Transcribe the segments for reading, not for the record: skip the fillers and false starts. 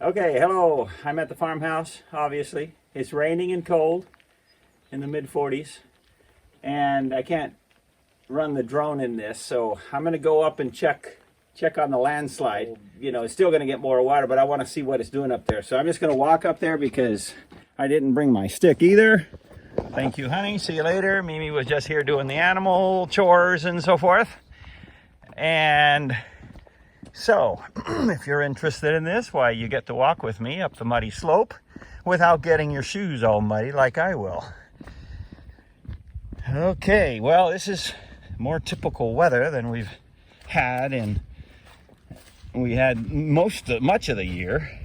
Okay, hello. I'm at the farmhouse, obviously. It's raining and cold in the mid-40s, and I can't run the drone in this, so I'm going to go up and check on the landslide. You know, it's still going to get more water, but I want to see what it's doing up there. So I'm just going to walk up there because I didn't bring my stick either. Thank you, honey. See you later. Mimi was just here doing the animal chores and so forth. And so, if you're interested in this, why, you get to walk with me up the muddy slope without getting your shoes all muddy like I will. Okay, well, this is more typical weather than we've had much of the year.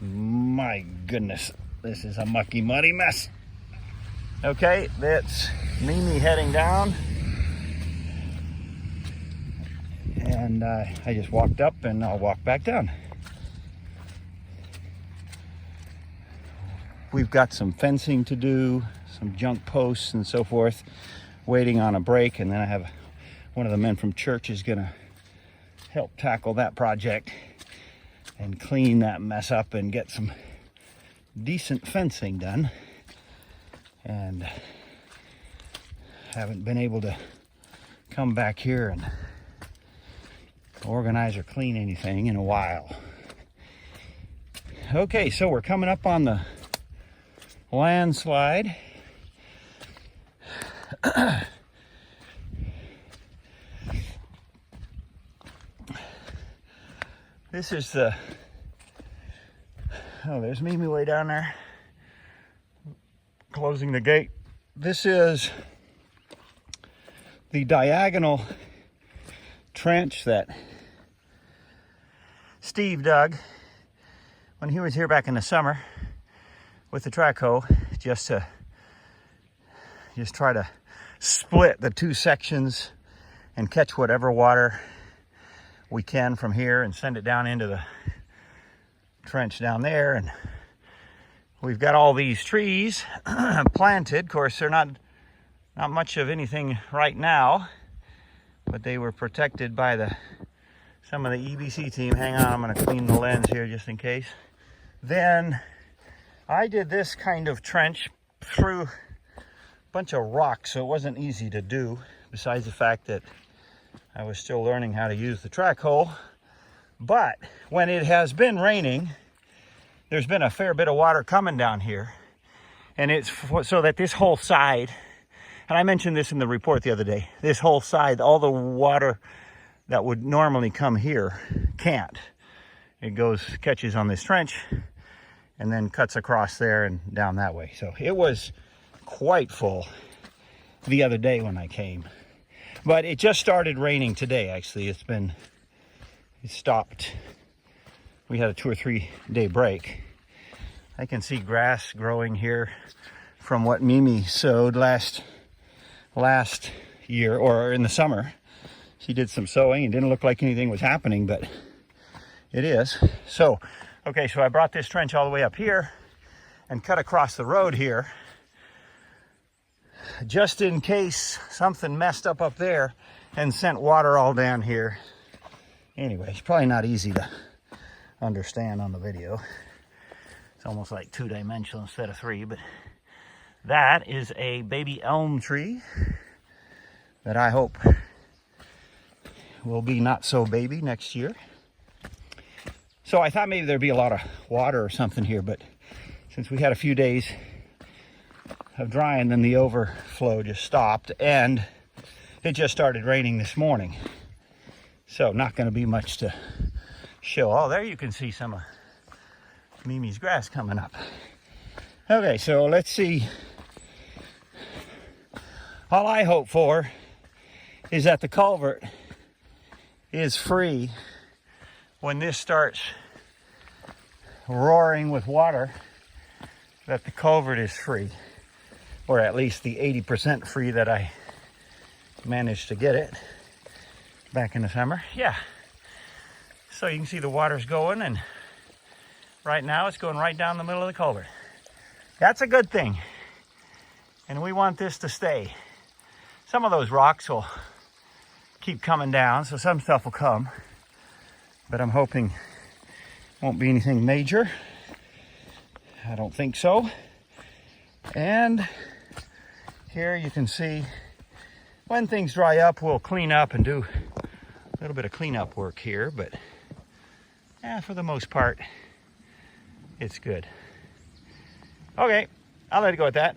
My goodness, this is a mucky, muddy mess. Okay, that's Mimi heading down. And I just walked up and I'll walk back down. We've got some fencing to do, some junk posts and so forth, waiting on a break. And then I have one of the men from church is gonna help tackle that project and clean that mess up and get some decent fencing done. And haven't been able to come back here and organize or clean anything in a while. Okay, so we're coming up on the landslide. This is the, oh, there's Mimi way down there closing the gate. This is the diagonal trench that Steve dug when he was here back in the summer with the track hoe, just try to split the two sections and catch whatever water we can from here and send it down into the trench down there. And we've got all these trees planted. Of course, they're not much of anything right now, but they were protected by some of the EBC team. Hang on, I'm going to clean the lens here just in case. Then I did this kind of trench through a bunch of rocks, so it wasn't easy to do, besides the fact that I was still learning how to use the track hoe. But when it has been raining, there's been a fair bit of water coming down here, and it's so that this whole side, and I mentioned this in the report the other day, this whole side, all the water that would normally come here can't. It catches on this trench and then cuts across there and down that way. So it was quite full the other day when I came. But it just started raining today, actually. It stopped. We had a 2 or 3 day break. I can see grass growing here from what Mimi sowed last year, or in the summer. She did some sowing. It didn't look like anything was happening, but it is. So, okay, so I brought this trench all the way up here and cut across the road here, just in case something messed up there and sent water all down here. Anyway, it's probably not easy to understand on the video. It's almost like 2-dimensional instead of 3, but that is a baby elm tree that I hope will be not so baby next year. So I thought maybe there'd be a lot of water or something here, but since we had a few days of drying, then the overflow just stopped, and it just started raining this morning. So not going to be much to show. Oh, there you can see some of Mimi's grass coming up. Okay, so let's see. All I hope for is that the culvert is free when this starts roaring with water, that the culvert is free, or at least the 80% free that I managed to get it back in the summer. Yeah, so you can see the water's going, and right now it's going right down the middle of the culvert. That's a good thing, and we want this to stay. Some of those rocks will keep coming down, so some stuff will come, but I'm hoping Won't be anything major. I don't think so. And here you can see when things dry up, we'll clean up and do a little bit of cleanup work here, but yeah, for the most part, it's good. Okay, I'll let it go at that.